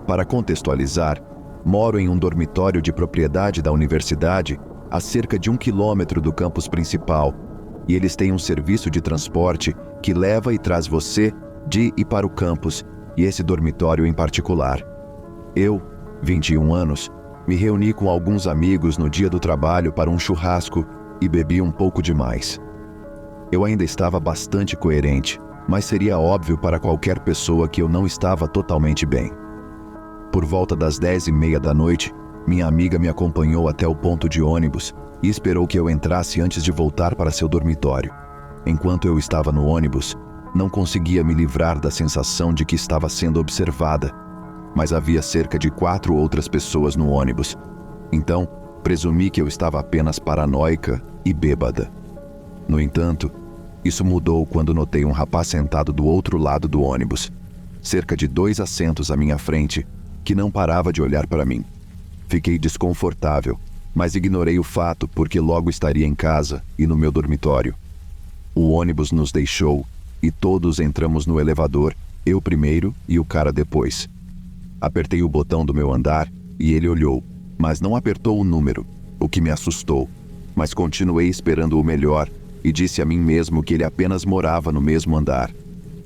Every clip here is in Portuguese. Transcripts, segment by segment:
Para contextualizar, moro em um dormitório de propriedade da universidade a cerca de 1 quilômetro do campus principal, e eles têm um serviço de transporte que leva e traz você de e para o campus e esse dormitório em particular. Eu, 21 anos, me reuni com alguns amigos no dia do trabalho para um churrasco e bebi um pouco demais. Eu ainda estava bastante coerente, mas seria óbvio para qualquer pessoa que eu não estava totalmente bem. Por volta das 10h30 da noite, minha amiga me acompanhou até o ponto de ônibus e esperou que eu entrasse antes de voltar para seu dormitório. Enquanto eu estava no ônibus, não conseguia me livrar da sensação de que estava sendo observada, mas havia cerca de 4 outras pessoas no ônibus. Então, presumi que eu estava apenas paranoica e bêbada. No entanto, isso mudou quando notei um rapaz sentado do outro lado do ônibus, cerca de 2 assentos à minha frente, que não parava de olhar para mim. Fiquei desconfortável, mas ignorei o fato porque logo estaria em casa e no meu dormitório. O ônibus nos deixou e todos entramos no elevador, eu primeiro e o cara depois. Apertei o botão do meu andar e ele olhou, mas não apertou o número, o que me assustou. Mas continuei esperando o melhor e disse a mim mesmo que ele apenas morava no mesmo andar.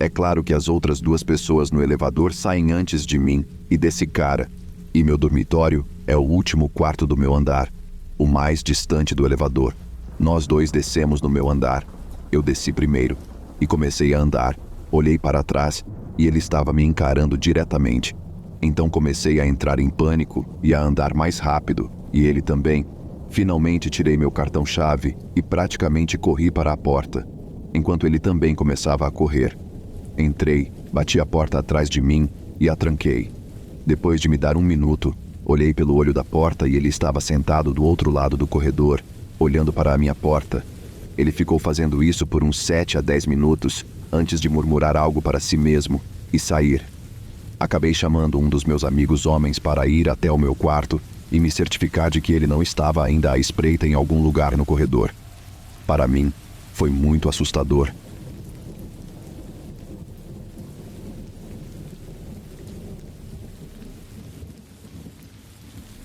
É claro que as outras 2 pessoas no elevador saem antes de mim e desse cara, e meu dormitório é o último quarto do meu andar, o mais distante do elevador. Nós 2 descemos no meu andar. Eu desci primeiro e comecei a andar. Olhei para trás e ele estava me encarando diretamente. Então comecei a entrar em pânico e a andar mais rápido, e ele também. Finalmente tirei meu cartão-chave e praticamente corri para a porta, enquanto ele também começava a correr. Entrei, bati a porta atrás de mim e a tranquei. Depois de me dar 1 minuto, olhei pelo olho da porta e ele estava sentado do outro lado do corredor, olhando para a minha porta. Ele ficou fazendo isso por uns 7 a 10 minutos, antes de murmurar algo para si mesmo e sair. Acabei chamando um dos meus amigos homens para ir até o meu quarto e me certificar de que ele não estava ainda à espreita em algum lugar no corredor. Para mim, foi muito assustador.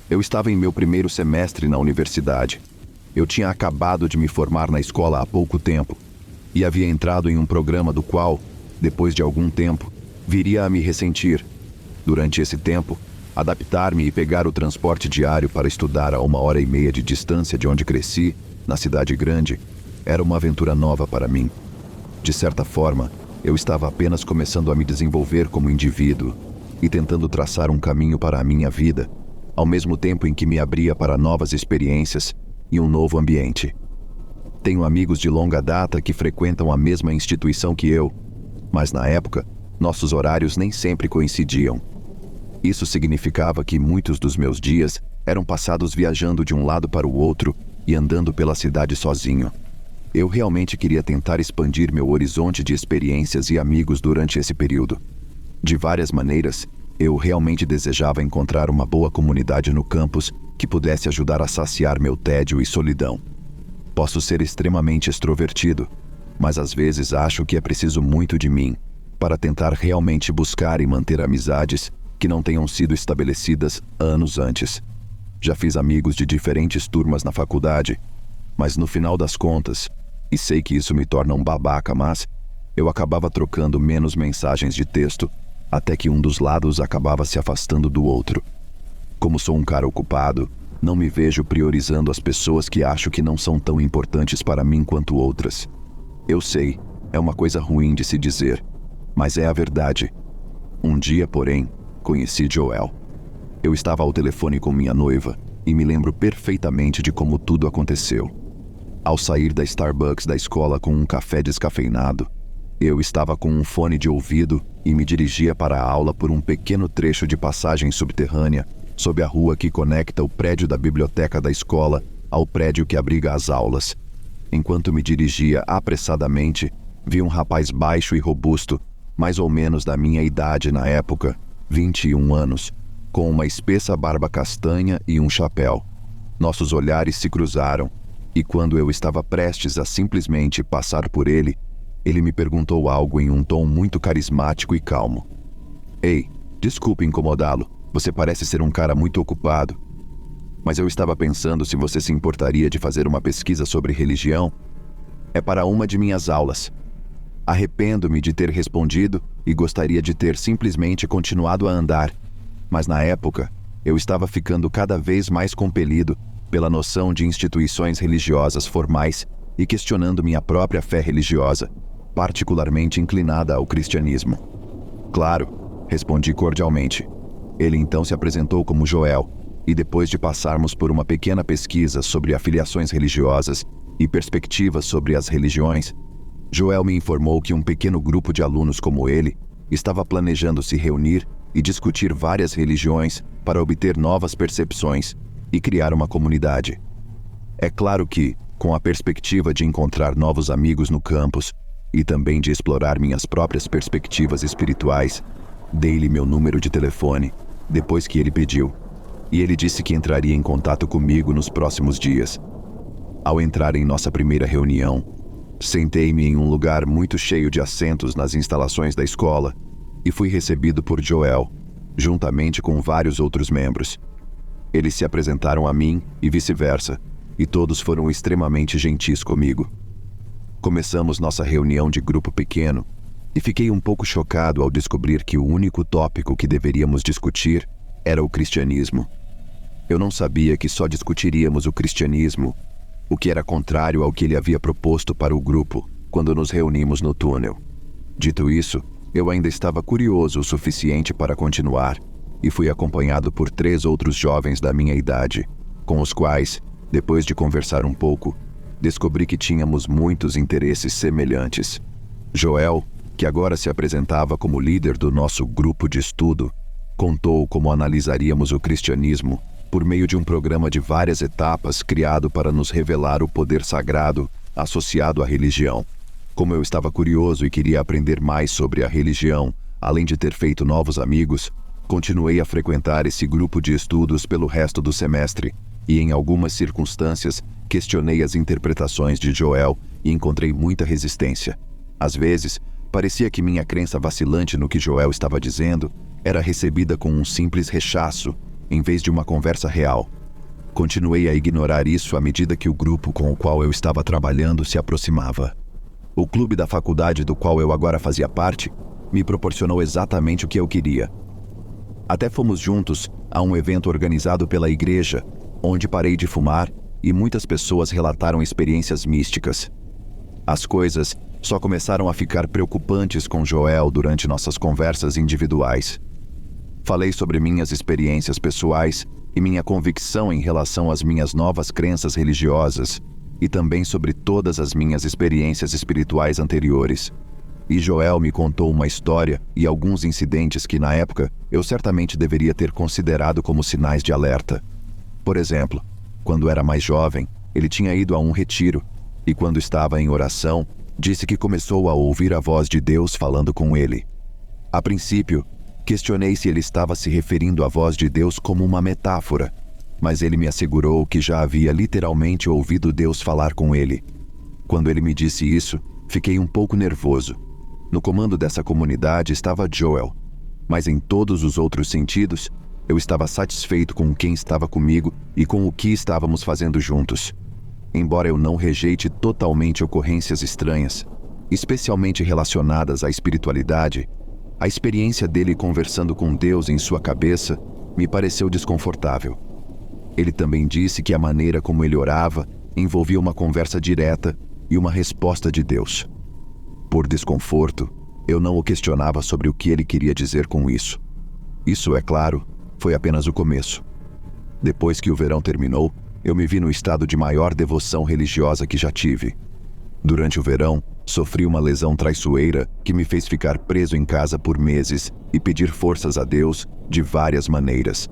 Eu estava em meu primeiro semestre na universidade. Eu tinha acabado de me formar na escola há pouco tempo e havia entrado em um programa do qual, depois de algum tempo, viria a me ressentir. Durante esse tempo, adaptar-me e pegar o transporte diário para estudar a 1h30 de distância de onde cresci, na cidade grande, era uma aventura nova para mim. De certa forma, eu estava apenas começando a me desenvolver como indivíduo e tentando traçar um caminho para a minha vida, ao mesmo tempo em que me abria para novas experiências e um novo ambiente. Tenho amigos de longa data que frequentam a mesma instituição que eu, mas na época, nossos horários nem sempre coincidiam. Isso significava que muitos dos meus dias eram passados viajando de um lado para o outro e andando pela cidade sozinho. Eu realmente queria tentar expandir meu horizonte de experiências e amigos durante esse período. De várias maneiras, eu realmente desejava encontrar uma boa comunidade no campus que pudesse ajudar a saciar meu tédio e solidão. Posso ser extremamente extrovertido, mas às vezes acho que é preciso muito de mim para tentar realmente buscar e manter amizades que não tenham sido estabelecidas anos antes. Já fiz amigos de diferentes turmas na faculdade, mas no final das contas, e sei que isso me torna um babaca, mas eu acabava trocando menos mensagens de texto, até que um dos lados acabava se afastando do outro. Como sou um cara ocupado, não me vejo priorizando as pessoas que acho que não são tão importantes para mim quanto outras. Eu sei, é uma coisa ruim de se dizer, mas é a verdade. Um dia, porém, conheci Joel. Eu estava ao telefone com minha noiva e me lembro perfeitamente de como tudo aconteceu. Ao sair da Starbucks da escola com um café descafeinado, eu estava com um fone de ouvido e me dirigia para a aula por um pequeno trecho de passagem subterrânea sob a rua que conecta o prédio da biblioteca da escola ao prédio que abriga as aulas. Enquanto me dirigia apressadamente, vi um rapaz baixo e robusto, mais ou menos da minha idade na época, 21 anos, com uma espessa barba castanha e um chapéu. Nossos olhares se cruzaram, e quando eu estava prestes a simplesmente passar por ele, ele me perguntou algo em um tom muito carismático e calmo. Ei, desculpe incomodá-lo, Você parece ser um cara muito ocupado. Mas eu estava pensando se você se importaria de fazer uma pesquisa sobre religião. É para uma de minhas aulas. Arrependo-me de ter respondido e gostaria de ter simplesmente continuado a andar. Mas na época, eu estava ficando cada vez mais compelido pela noção de instituições religiosas formais e questionando minha própria fé religiosa, particularmente inclinada ao cristianismo. Claro, respondi cordialmente. Ele então se apresentou como Joel, e depois de passarmos por uma pequena pesquisa sobre afiliações religiosas e perspectivas sobre as religiões, Joel me informou que um pequeno grupo de alunos como ele estava planejando se reunir e discutir várias religiões para obter novas percepções e criar uma comunidade. É claro que, com a perspectiva de encontrar novos amigos no campus e também de explorar minhas próprias perspectivas espirituais, dei-lhe meu número de telefone depois que ele pediu, e ele disse que entraria em contato comigo nos próximos dias. Ao entrar em nossa primeira reunião, sentei-me em um lugar muito cheio de assentos nas instalações da escola e fui recebido por Joel, juntamente com vários outros membros. Eles se apresentaram a mim e vice-versa, e todos foram extremamente gentis comigo. Começamos nossa reunião de grupo pequeno e fiquei um pouco chocado ao descobrir que o único tópico que deveríamos discutir era o cristianismo. Eu não sabia que só discutiríamos o cristianismo, o que era contrário ao que ele havia proposto para o grupo quando nos reunimos no túnel. Dito isso, eu ainda estava curioso o suficiente para continuar e fui acompanhado por 3 outros jovens da minha idade, com os quais, depois de conversar um pouco, descobri que tínhamos muitos interesses semelhantes. Joel, que agora se apresentava como líder do nosso grupo de estudo, contou como analisaríamos o cristianismo por meio de um programa de várias etapas criado para nos revelar o poder sagrado associado à religião. Como eu estava curioso e queria aprender mais sobre a religião, além de ter feito novos amigos, continuei a frequentar esse grupo de estudos pelo resto do semestre e, em algumas circunstâncias, questionei as interpretações de Joel e encontrei muita resistência. Às vezes, parecia que minha crença vacilante no que Joel estava dizendo era recebida com um simples rechaço, em vez de uma conversa real. Continuei a ignorar isso à medida que o grupo com o qual eu estava trabalhando se aproximava. O clube da faculdade do qual eu agora fazia parte me proporcionou exatamente o que eu queria. Até fomos juntos a um evento organizado pela igreja, onde parei de fumar e muitas pessoas relataram experiências místicas. As coisas só começaram a ficar preocupantes com Joel durante nossas conversas individuais. Falei sobre minhas experiências pessoais e minha convicção em relação às minhas novas crenças religiosas, e também sobre todas as minhas experiências espirituais anteriores. E Joel me contou uma história e alguns incidentes que, na época, eu certamente deveria ter considerado como sinais de alerta. Por exemplo, quando era mais jovem, ele tinha ido a um retiro, e quando estava em oração, disse que começou a ouvir a voz de Deus falando com ele. A princípio, questionei se ele estava se referindo à voz de Deus como uma metáfora, mas ele me assegurou que já havia literalmente ouvido Deus falar com ele. Quando ele me disse isso, fiquei um pouco nervoso. No comando dessa comunidade estava Joel, mas em todos os outros sentidos, eu estava satisfeito com quem estava comigo e com o que estávamos fazendo juntos. Embora eu não rejeite totalmente ocorrências estranhas, especialmente relacionadas à espiritualidade, a experiência dele conversando com Deus em sua cabeça me pareceu desconfortável. Ele também disse que a maneira como ele orava envolvia uma conversa direta e uma resposta de Deus. Por desconforto, eu não o questionava sobre o que ele queria dizer com isso. Isso, é claro, foi apenas o começo. Depois que o verão terminou, eu me vi no estado de maior devoção religiosa que já tive. Durante o verão, sofri uma lesão traiçoeira que me fez ficar preso em casa por meses e pedir forças a Deus de várias maneiras.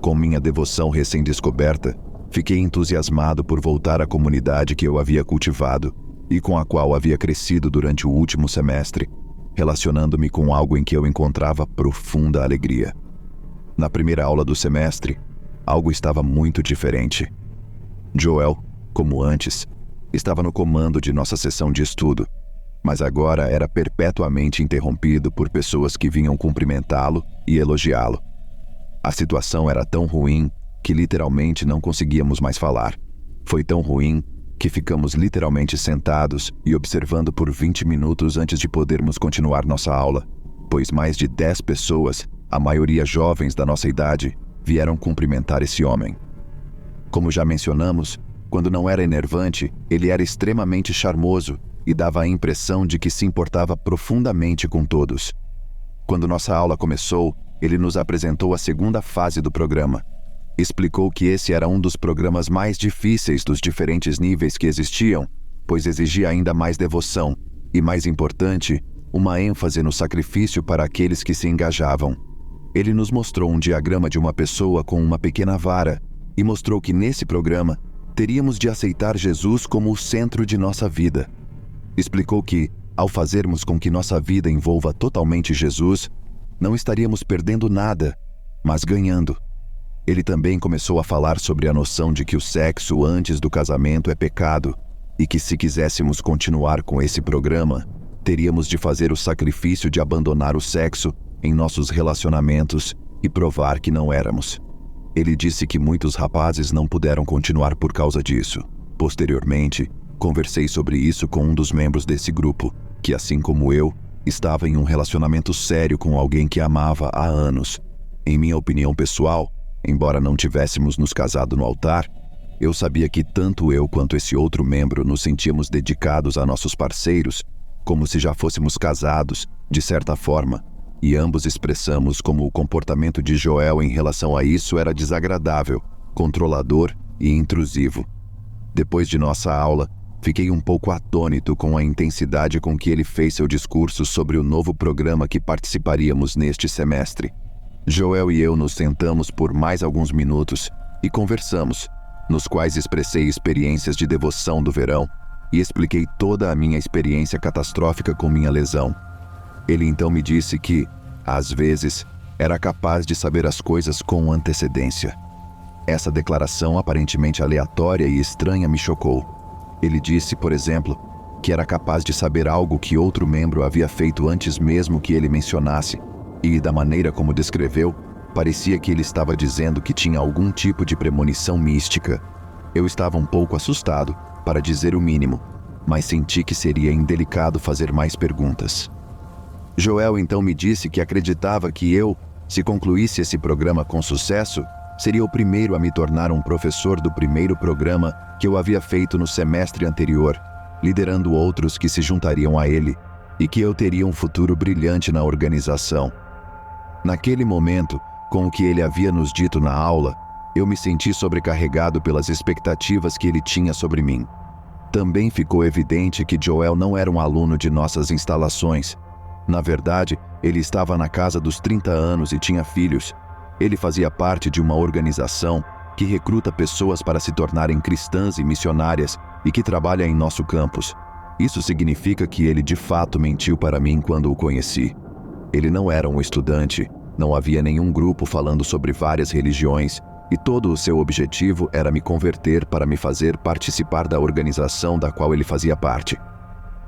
Com minha devoção recém-descoberta, fiquei entusiasmado por voltar à comunidade que eu havia cultivado e com a qual havia crescido durante o último semestre, relacionando-me com algo em que eu encontrava profunda alegria. Na primeira aula do semestre, algo estava muito diferente. Joel, como antes, estava no comando de nossa sessão de estudo, mas agora era perpetuamente interrompido por pessoas que vinham cumprimentá-lo e elogiá-lo. A situação era tão ruim que literalmente não conseguíamos mais falar. Foi tão ruim que ficamos literalmente sentados e observando por 20 minutos antes de podermos continuar nossa aula, pois mais de 10 pessoas, a maioria jovens da nossa idade, vieram cumprimentar esse homem. Como já mencionamos, quando não era enervante, ele era extremamente charmoso e dava a impressão de que se importava profundamente com todos. Quando nossa aula começou, ele nos apresentou a segunda fase do programa. Explicou que esse era um dos programas mais difíceis dos diferentes níveis que existiam, pois exigia ainda mais devoção e, mais importante, uma ênfase no sacrifício para aqueles que se engajavam. Ele nos mostrou um diagrama de uma pessoa com uma pequena vara e mostrou que nesse programa teríamos de aceitar Jesus como o centro de nossa vida. Explicou que, ao fazermos com que nossa vida envolva totalmente Jesus, não estaríamos perdendo nada, mas ganhando. Ele também começou a falar sobre a noção de que o sexo antes do casamento é pecado e que se quiséssemos continuar com esse programa, teríamos de fazer o sacrifício de abandonar o sexo em nossos relacionamentos e provar que não éramos. Ele disse que muitos rapazes não puderam continuar por causa disso. Posteriormente, conversei sobre isso com um dos membros desse grupo, que, assim como eu, estava em um relacionamento sério com alguém que amava há anos. Em minha opinião pessoal, embora não tivéssemos nos casado no altar, eu sabia que tanto eu quanto esse outro membro nos sentíamos dedicados a nossos parceiros, como se já fôssemos casados, de certa forma, e ambos expressamos como o comportamento de Joel em relação a isso era desagradável, controlador e intrusivo. Depois de nossa aula, fiquei um pouco atônito com a intensidade com que ele fez seu discurso sobre o novo programa que participaríamos neste semestre. Joel e eu nos sentamos por mais alguns minutos e conversamos, nos quais expressei experiências de devoção do verão e expliquei toda a minha experiência catastrófica com minha lesão. Ele então me disse que, às vezes, era capaz de saber as coisas com antecedência. Essa declaração aparentemente aleatória e estranha me chocou. Ele disse, por exemplo, que era capaz de saber algo que outro membro havia feito antes mesmo que ele mencionasse, e, da maneira como descreveu, parecia que ele estava dizendo que tinha algum tipo de premonição mística. Eu estava um pouco assustado, para dizer o mínimo, mas senti que seria indelicado fazer mais perguntas. Joel então me disse que acreditava que eu, se concluísse esse programa com sucesso, seria o primeiro a me tornar um professor do primeiro programa que eu havia feito no semestre anterior, liderando outros que se juntariam a ele, e que eu teria um futuro brilhante na organização. Naquele momento, com o que ele havia nos dito na aula, eu me senti sobrecarregado pelas expectativas que ele tinha sobre mim. Também ficou evidente que Joel não era um aluno de nossas instalações. Na verdade, ele estava na casa dos 30 anos e tinha filhos. Ele fazia parte de uma organização que recruta pessoas para se tornarem cristãs e missionárias e que trabalha em nosso campus. Isso significa que ele de fato mentiu para mim quando o conheci. Ele não era um estudante, não havia nenhum grupo falando sobre várias religiões, e todo o seu objetivo era me converter para me fazer participar da organização da qual ele fazia parte.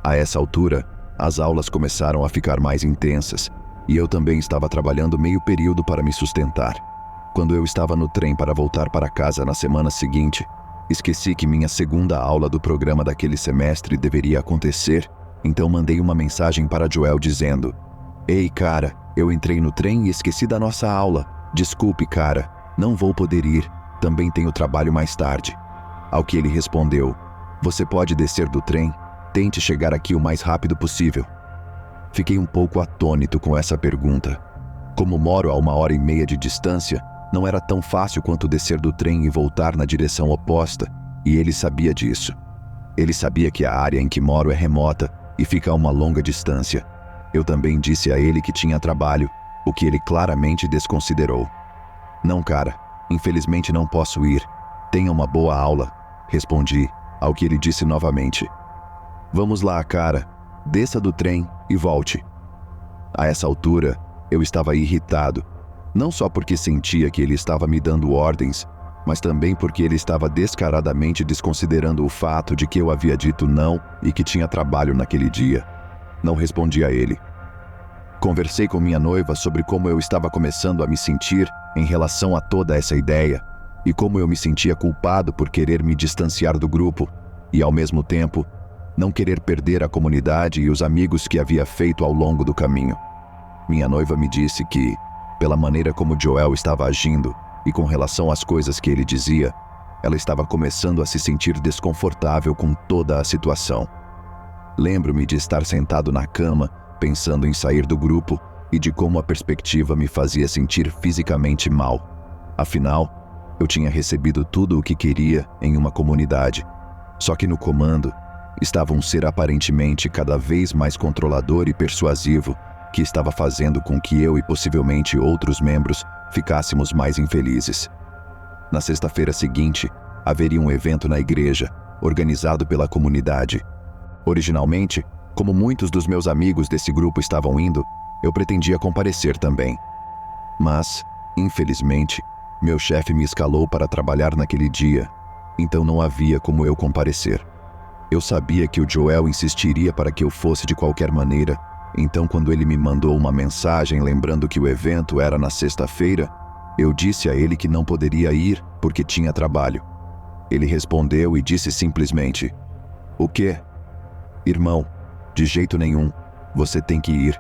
A essa altura, as aulas começaram a ficar mais intensas, e eu também estava trabalhando meio período para me sustentar. Quando eu estava no trem para voltar para casa na semana seguinte, esqueci que minha segunda aula do programa daquele semestre deveria acontecer, então mandei uma mensagem para Joel dizendo: "Ei, cara, eu entrei no trem e esqueci da nossa aula. Desculpe, cara, não vou poder ir, também tenho trabalho mais tarde." Ao que ele respondeu: "Você pode descer do trem? Tente chegar aqui o mais rápido possível." Fiquei um pouco atônito com essa pergunta. Como moro a 1h30 de distância, não era tão fácil quanto descer do trem e voltar na direção oposta, e ele sabia disso. Ele sabia que a área em que moro é remota e fica a uma longa distância. Eu também disse a ele que tinha trabalho, o que ele claramente desconsiderou. "Não, cara, infelizmente não posso ir. Tenha uma boa aula", respondi, ao que ele disse novamente: "Vamos lá, cara, desça do trem e volte." A essa altura, eu estava irritado, não só porque sentia que ele estava me dando ordens, mas também porque ele estava descaradamente desconsiderando o fato de que eu havia dito não e que tinha trabalho naquele dia. Não respondi a ele. Conversei com minha noiva sobre como eu estava começando a me sentir em relação a toda essa ideia e como eu me sentia culpado por querer me distanciar do grupo e, ao mesmo tempo, não querer perder a comunidade e os amigos que havia feito ao longo do caminho. Minha noiva me disse que, pela maneira como Joel estava agindo e com relação às coisas que ele dizia, ela estava começando a se sentir desconfortável com toda a situação. Lembro-me de estar sentado na cama, pensando em sair do grupo e de como a perspectiva me fazia sentir fisicamente mal. Afinal, eu tinha recebido tudo o que queria em uma comunidade. Só que no comando estava um ser aparentemente cada vez mais controlador e persuasivo que estava fazendo com que eu e possivelmente outros membros ficássemos mais infelizes. Na sexta-feira seguinte, haveria um evento na igreja, organizado pela comunidade. Originalmente, como muitos dos meus amigos desse grupo estavam indo, eu pretendia comparecer também. Mas, infelizmente, meu chefe me escalou para trabalhar naquele dia, então não havia como eu comparecer. Eu sabia que o Joel insistiria para que eu fosse de qualquer maneira, então quando ele me mandou uma mensagem lembrando que o evento era na sexta-feira, eu disse a ele que não poderia ir porque tinha trabalho. Ele respondeu e disse simplesmente: "O quê? Irmão, de jeito nenhum, você tem que ir.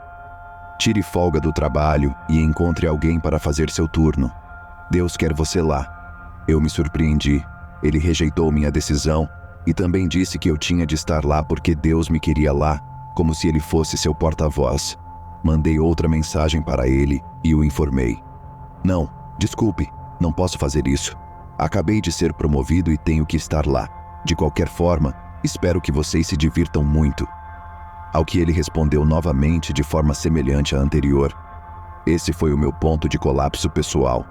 Tire folga do trabalho e encontre alguém para fazer seu turno. Deus quer você lá." Eu me surpreendi. Ele rejeitou minha decisão e também disse que eu tinha de estar lá porque Deus me queria lá, como se ele fosse seu porta-voz. Mandei outra mensagem para ele e o informei: "Não, desculpe, não posso fazer isso. Acabei de ser promovido e tenho que estar lá. De qualquer forma, espero que vocês se divirtam muito." Ao que ele respondeu novamente de forma semelhante à anterior. Esse foi o meu ponto de colapso pessoal.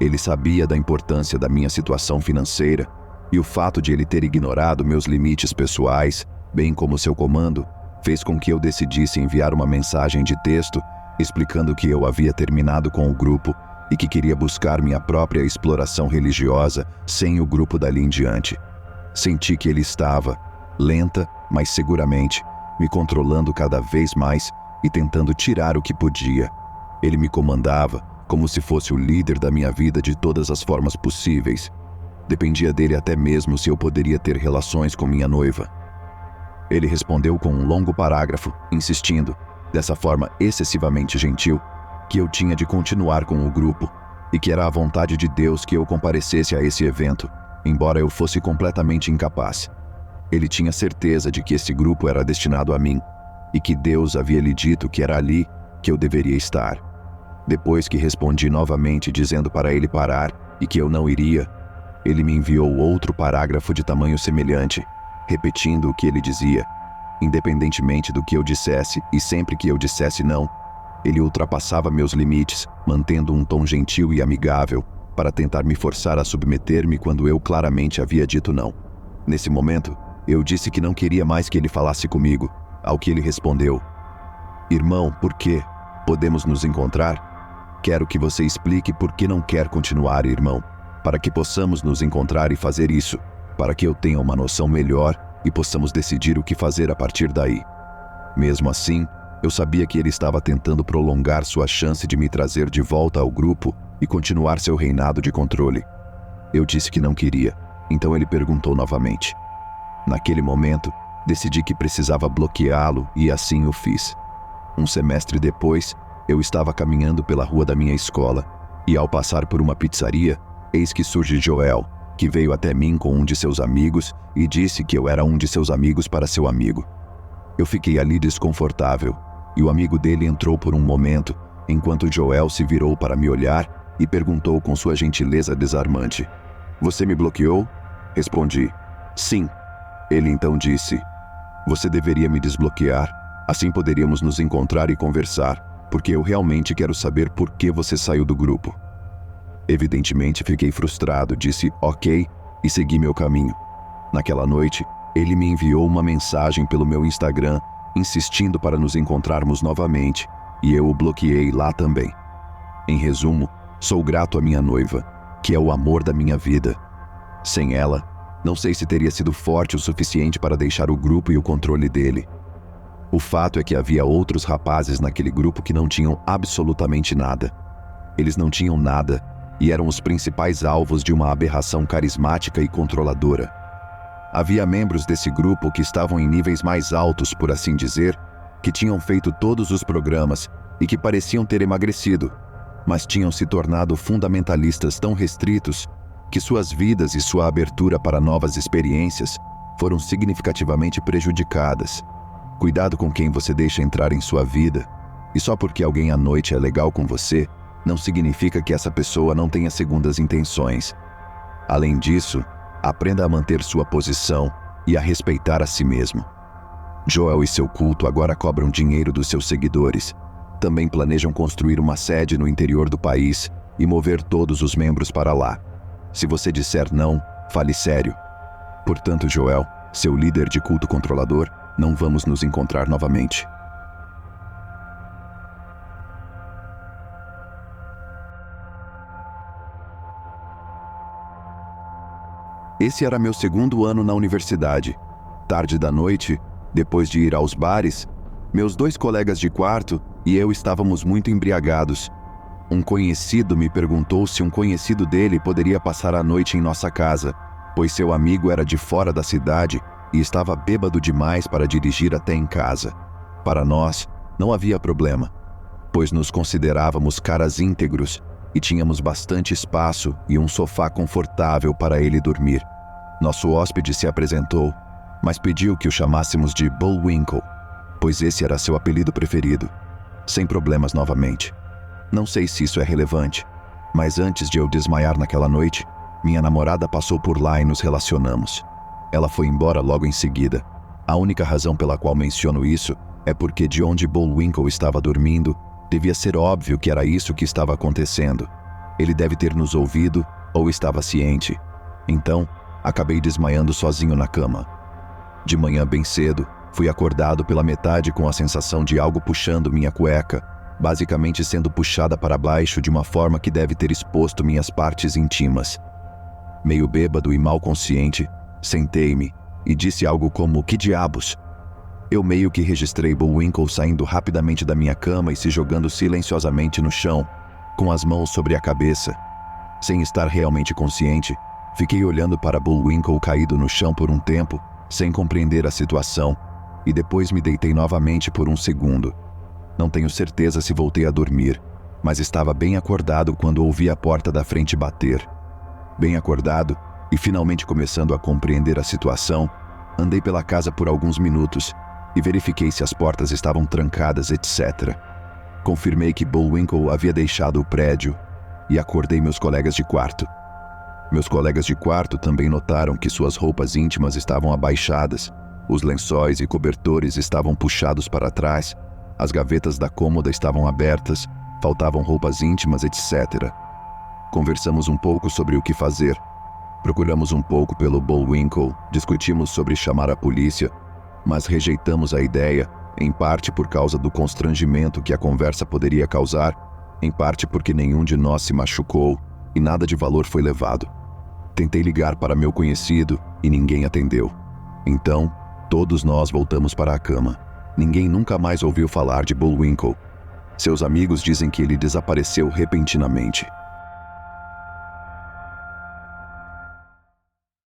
Ele sabia da importância da minha situação financeira e o fato de ele ter ignorado meus limites pessoais, bem como seu comando, fez com que eu decidisse enviar uma mensagem de texto explicando que eu havia terminado com o grupo e que queria buscar minha própria exploração religiosa sem o grupo dali em diante. Senti que ele estava, lenta, mas seguramente, me controlando cada vez mais e tentando tirar o que podia. Ele me comandava como se fosse o líder da minha vida de todas as formas possíveis. Dependia dele até mesmo se eu poderia ter relações com minha noiva. Ele respondeu com um longo parágrafo, insistindo, dessa forma excessivamente gentil, que eu tinha de continuar com o grupo e que era a vontade de Deus que eu comparecesse a esse evento, embora eu fosse completamente incapaz. Ele tinha certeza de que esse grupo era destinado a mim e que Deus havia lhe dito que era ali que eu deveria estar. Depois que respondi novamente dizendo para ele parar e que eu não iria, ele me enviou outro parágrafo de tamanho semelhante, repetindo o que ele dizia. Independentemente do que eu dissesse e sempre que eu dissesse não, ele ultrapassava meus limites, mantendo um tom gentil e amigável, para tentar me forçar a submeter-me quando eu claramente havia dito não. Nesse momento, eu disse que não queria mais que ele falasse comigo, ao que ele respondeu: "Irmão, por quê? Podemos nos encontrar? Quero que você explique por que não quer continuar, irmão, para que possamos nos encontrar e fazer isso, para que eu tenha uma noção melhor e possamos decidir o que fazer a partir daí." Mesmo assim, eu sabia que ele estava tentando prolongar sua chance de me trazer de volta ao grupo e continuar seu reinado de controle. Eu disse que não queria, então ele perguntou novamente. Naquele momento, decidi que precisava bloqueá-lo e assim o fiz. Um semestre depois, eu estava caminhando pela rua da minha escola e, ao passar por uma pizzaria, eis que surge Joel, que veio até mim com um de seus amigos e disse que eu era um de seus amigos para seu amigo. Eu fiquei ali desconfortável e o amigo dele entrou por um momento, enquanto Joel se virou para me olhar e perguntou com sua gentileza desarmante: "Você me bloqueou?" Respondi: "Sim." Ele então disse: "Você deveria me desbloquear, assim poderíamos nos encontrar e conversar, porque eu realmente quero saber por que você saiu do grupo." Evidentemente fiquei frustrado, disse ok e segui meu caminho. Naquela noite, ele me enviou uma mensagem pelo meu Instagram, insistindo para nos encontrarmos novamente, e eu o bloqueei lá também. Em resumo, sou grato à minha noiva, que é o amor da minha vida. Sem ela, não sei se teria sido forte o suficiente para deixar o grupo e o controle dele. O fato é que havia outros rapazes naquele grupo que não tinham absolutamente nada. Eles não tinham nada e eram os principais alvos de uma aberração carismática e controladora. Havia membros desse grupo que estavam em níveis mais altos, por assim dizer, que tinham feito todos os programas e que pareciam ter emagrecido, mas tinham se tornado fundamentalistas tão restritos que suas vidas e sua abertura para novas experiências foram significativamente prejudicadas. Cuidado com quem você deixa entrar em sua vida, e só porque alguém à noite é legal com você, não significa que essa pessoa não tenha segundas intenções. Além disso, aprenda a manter sua posição e a respeitar a si mesmo. Joel e seu culto agora cobram dinheiro dos seus seguidores. Também planejam construir uma sede no interior do país e mover todos os membros para lá. Se você disser não, fale sério. Portanto, Joel, seu líder de culto controlador, não vamos nos encontrar novamente. Esse era meu segundo ano na universidade. Tarde da noite, depois de ir aos bares, meus 2 colegas de quarto e eu estávamos muito embriagados. Um conhecido me perguntou se um conhecido dele poderia passar a noite em nossa casa, pois seu amigo era de fora da cidade e estava bêbado demais para dirigir até em casa. Para nós, não havia problema, pois nos considerávamos caras íntegros e tínhamos bastante espaço e um sofá confortável para ele dormir. Nosso hóspede se apresentou, mas pediu que o chamássemos de Bullwinkle, pois esse era seu apelido preferido. Sem problemas novamente. Não sei se isso é relevante, mas antes de eu desmaiar naquela noite, minha namorada passou por lá e nos relacionamos. Ela foi embora logo em seguida. A única razão pela qual menciono isso é porque de onde Bullwinkle estava dormindo, devia ser óbvio que era isso que estava acontecendo. Ele deve ter nos ouvido ou estava ciente. Então, acabei desmaiando sozinho na cama. De manhã bem cedo, fui acordado pela metade com a sensação de algo puxando minha cueca, basicamente sendo puxada para baixo de uma forma que deve ter exposto minhas partes íntimas. Meio bêbado e mal consciente, sentei-me e disse algo como: "Que diabos?" Eu meio que registrei Bullwinkle saindo rapidamente da minha cama e se jogando silenciosamente no chão, com as mãos sobre a cabeça. Sem estar realmente consciente, fiquei olhando para Bullwinkle caído no chão por um tempo, sem compreender a situação, e depois me deitei novamente por um segundo. Não tenho certeza se voltei a dormir, mas estava bem acordado quando ouvi a porta da frente bater. Bem acordado, e finalmente começando a compreender a situação, andei pela casa por alguns minutos e verifiquei se as portas estavam trancadas, etc. Confirmei que Bullwinkle havia deixado o prédio e acordei meus colegas de quarto. Meus colegas de quarto também notaram que suas roupas íntimas estavam abaixadas, os lençóis e cobertores estavam puxados para trás, as gavetas da cômoda estavam abertas, faltavam roupas íntimas, etc. Conversamos um pouco sobre o que fazer. Procuramos um pouco pelo Bullwinkle, discutimos sobre chamar a polícia, mas rejeitamos a ideia, em parte por causa do constrangimento que a conversa poderia causar, em parte porque nenhum de nós se machucou e nada de valor foi levado. Tentei ligar para meu conhecido e ninguém atendeu. Então, todos nós voltamos para a cama. Ninguém nunca mais ouviu falar de Bullwinkle. Seus amigos dizem que ele desapareceu repentinamente.